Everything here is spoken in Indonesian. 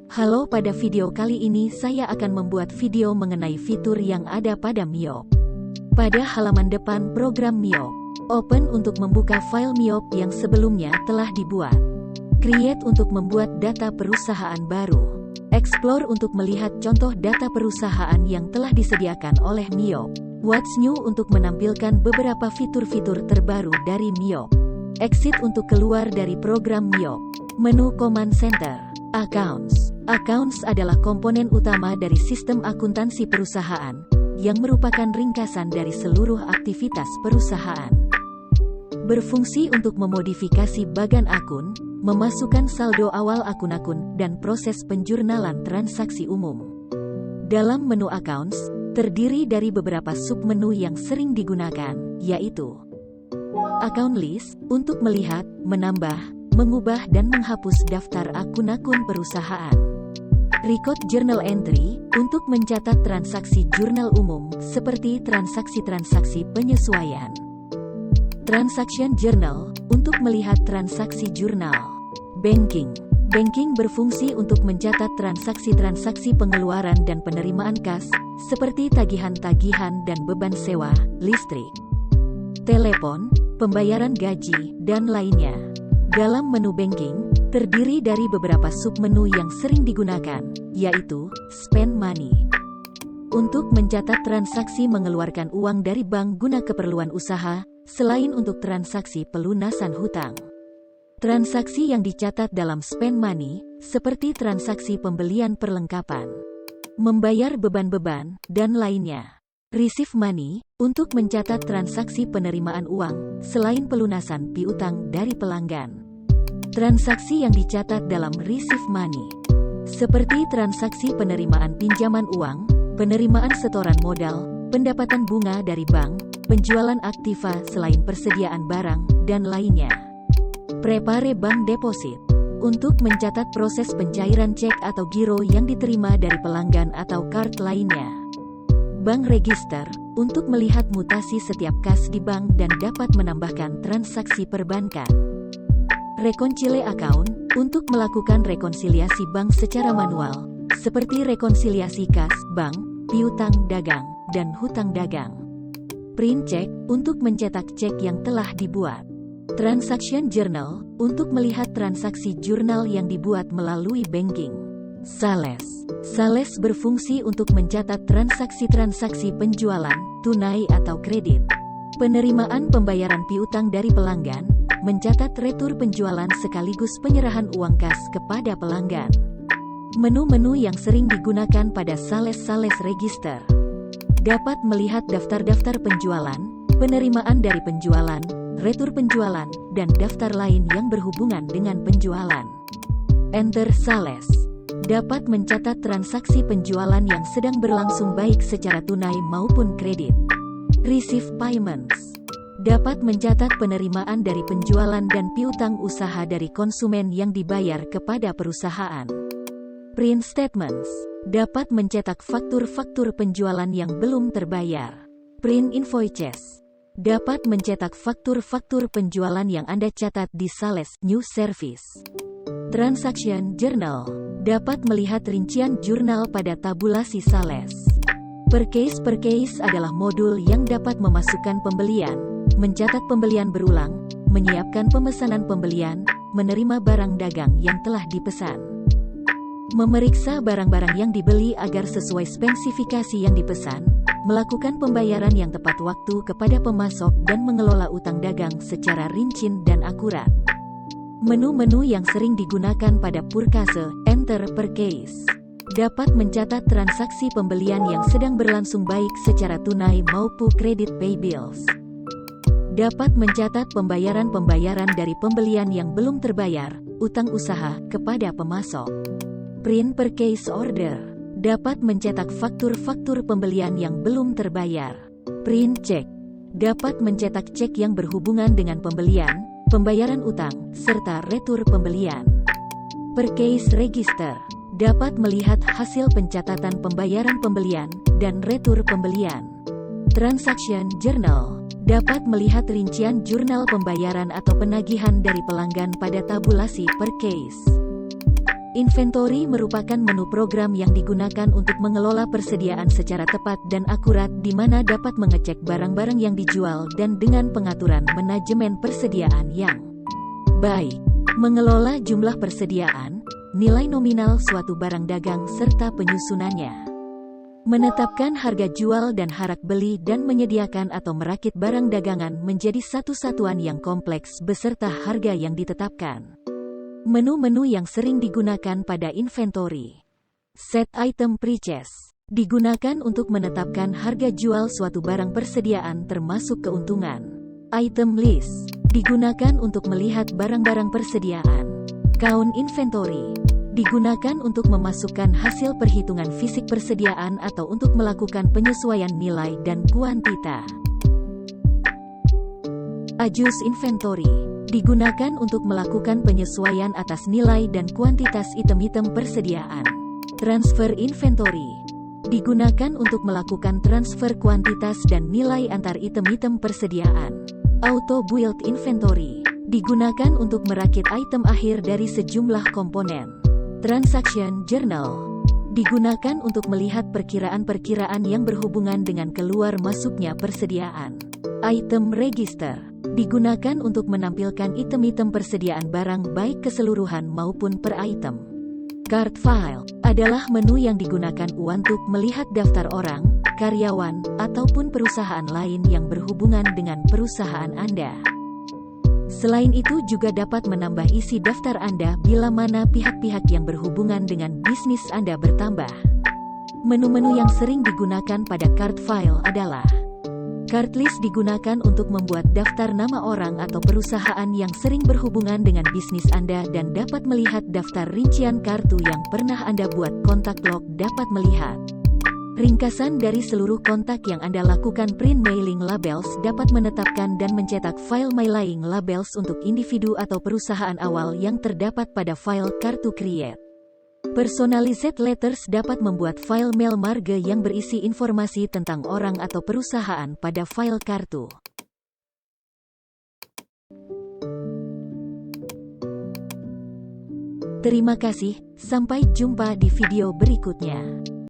Halo, pada video kali ini saya akan membuat video mengenai fitur yang ada pada Miyop. Pada halaman depan program Miyop, open untuk membuka file Miyop yang sebelumnya telah dibuat. Create untuk membuat data perusahaan baru. Explore untuk melihat contoh data perusahaan yang telah disediakan oleh Miyop. What's new untuk menampilkan beberapa fitur-fitur terbaru dari Miyop. Exit untuk keluar dari program Miyop. Menu Command Center. Accounts. Accounts adalah komponen utama dari sistem akuntansi perusahaan, yang merupakan ringkasan dari seluruh aktivitas perusahaan. Berfungsi untuk memodifikasi bagan akun, memasukkan saldo awal akun-akun, dan proses penjurnalan transaksi umum. Dalam menu Accounts, terdiri dari beberapa submenu yang sering digunakan, yaitu Account List, untuk melihat, menambah, mengubah dan menghapus daftar akun-akun perusahaan. Record Journal Entry, untuk mencatat transaksi jurnal umum, seperti transaksi-transaksi penyesuaian. Transaction Journal, untuk melihat transaksi jurnal. Banking. Banking berfungsi untuk mencatat transaksi-transaksi pengeluaran dan penerimaan kas, seperti tagihan-tagihan dan beban sewa, listrik, telepon, pembayaran gaji, dan lainnya. Dalam menu banking, terdiri dari beberapa submenu yang sering digunakan, yaitu Spend Money. Untuk mencatat transaksi mengeluarkan uang dari bank guna keperluan usaha, selain untuk transaksi pelunasan hutang. Transaksi yang dicatat dalam Spend Money, seperti transaksi pembelian perlengkapan, membayar beban-beban, dan lainnya. Receive Money, untuk mencatat transaksi penerimaan uang, selain pelunasan piutang dari pelanggan. Transaksi yang dicatat dalam Receive Money, seperti transaksi penerimaan pinjaman uang, penerimaan setoran modal, pendapatan bunga dari bank, penjualan aktiva selain persediaan barang, dan lainnya. Prepare Bank Deposit, untuk mencatat proses pencairan cek atau giro yang diterima dari pelanggan atau card lainnya. Bank Register, untuk melihat mutasi setiap kas di bank dan dapat menambahkan transaksi perbankan. Reconcile Account, untuk melakukan rekonsiliasi bank secara manual, seperti rekonsiliasi kas, bank, piutang dagang, dan hutang dagang. Print Check, untuk mencetak cek yang telah dibuat. Transaction Journal, untuk melihat transaksi jurnal yang dibuat melalui banking. Sales. Sales berfungsi untuk mencatat transaksi-transaksi penjualan, tunai atau kredit. Penerimaan pembayaran piutang dari pelanggan, mencatat retur penjualan sekaligus penyerahan uang kas kepada pelanggan. Menu-menu yang sering digunakan pada Sales Register. Dapat melihat daftar-daftar penjualan, penerimaan dari penjualan, retur penjualan, dan daftar lain yang berhubungan dengan penjualan. Enter Sales. Dapat mencatat transaksi penjualan yang sedang berlangsung baik secara tunai maupun kredit. Receive Payments. Dapat mencatat penerimaan dari penjualan dan piutang usaha dari konsumen yang dibayar kepada perusahaan. Print Statements. Dapat mencetak faktur-faktur penjualan yang belum terbayar. Print Invoices. Dapat mencetak faktur-faktur penjualan yang Anda catat di Sales New Service. Transaction Journal, dapat melihat rincian jurnal pada tabulasi Sales. Per case adalah modul yang dapat memasukkan pembelian, mencatat pembelian berulang, menyiapkan pemesanan pembelian, menerima barang dagang yang telah dipesan, memeriksa barang-barang yang dibeli agar sesuai spesifikasi yang dipesan, melakukan pembayaran yang tepat waktu kepada pemasok dan mengelola utang dagang secara rinci dan akurat. Menu-menu yang sering digunakan pada Purchase, Enter Per Case. Dapat mencatat transaksi pembelian yang sedang berlangsung baik secara tunai maupun kredit pay bills. Dapat mencatat pembayaran-pembayaran dari pembelian yang belum terbayar, utang usaha, kepada pemasok. Print Purchase Order. Dapat mencetak faktur-faktur pembelian yang belum terbayar. Print Check. Dapat mencetak cek yang berhubungan dengan pembelian, pembayaran utang, serta retur pembelian. Purchase Register. Dapat melihat hasil pencatatan pembayaran pembelian, dan retur pembelian. Transaction Journal. Dapat melihat rincian jurnal pembayaran atau penagihan dari pelanggan pada tabulasi per case. Inventory merupakan menu program yang digunakan untuk mengelola persediaan secara tepat dan akurat di mana dapat mengecek barang-barang yang dijual dan dengan pengaturan manajemen persediaan yang baik. Mengelola jumlah persediaan, nilai nominal suatu barang dagang serta penyusunannya. Menetapkan harga jual dan harga beli dan menyediakan atau merakit barang dagangan menjadi satu satuan yang kompleks beserta harga yang ditetapkan. Menu-menu yang sering digunakan pada inventory. Set item purchase digunakan untuk menetapkan harga jual suatu barang persediaan termasuk keuntungan. Item list digunakan untuk melihat barang-barang persediaan. Count inventory digunakan untuk memasukkan hasil perhitungan fisik persediaan atau untuk melakukan penyesuaian nilai dan kuantita. Adjust inventory digunakan untuk melakukan penyesuaian atas nilai dan kuantitas item-item persediaan. Transfer inventory digunakan untuk melakukan transfer kuantitas dan nilai antar item-item persediaan. Auto build inventory digunakan untuk merakit item akhir dari sejumlah komponen. Transaction journal digunakan untuk melihat perkiraan-perkiraan yang berhubungan dengan keluar masuknya persediaan. Item register digunakan untuk menampilkan item-item persediaan barang baik keseluruhan maupun per item. Cart file adalah menu yang digunakan untuk melihat daftar orang, karyawan, ataupun perusahaan lain yang berhubungan dengan perusahaan Anda. Selain itu juga dapat menambah isi daftar Anda bila mana pihak-pihak yang berhubungan dengan bisnis Anda bertambah. Menu-menu yang sering digunakan pada cart file adalah cart list digunakan untuk membuat daftar nama orang atau perusahaan yang sering berhubungan dengan bisnis Anda dan dapat melihat daftar rincian kartu yang pernah Anda buat. Kontak log dapat melihat ringkasan dari seluruh kontak yang Anda lakukan. Print mailing labels dapat menetapkan dan mencetak file mailing labels untuk individu atau perusahaan awal yang terdapat pada file kartu create. Personalized letters dapat membuat file mail marga yang berisi informasi tentang orang atau perusahaan pada file kartu. Terima kasih, sampai jumpa di video berikutnya.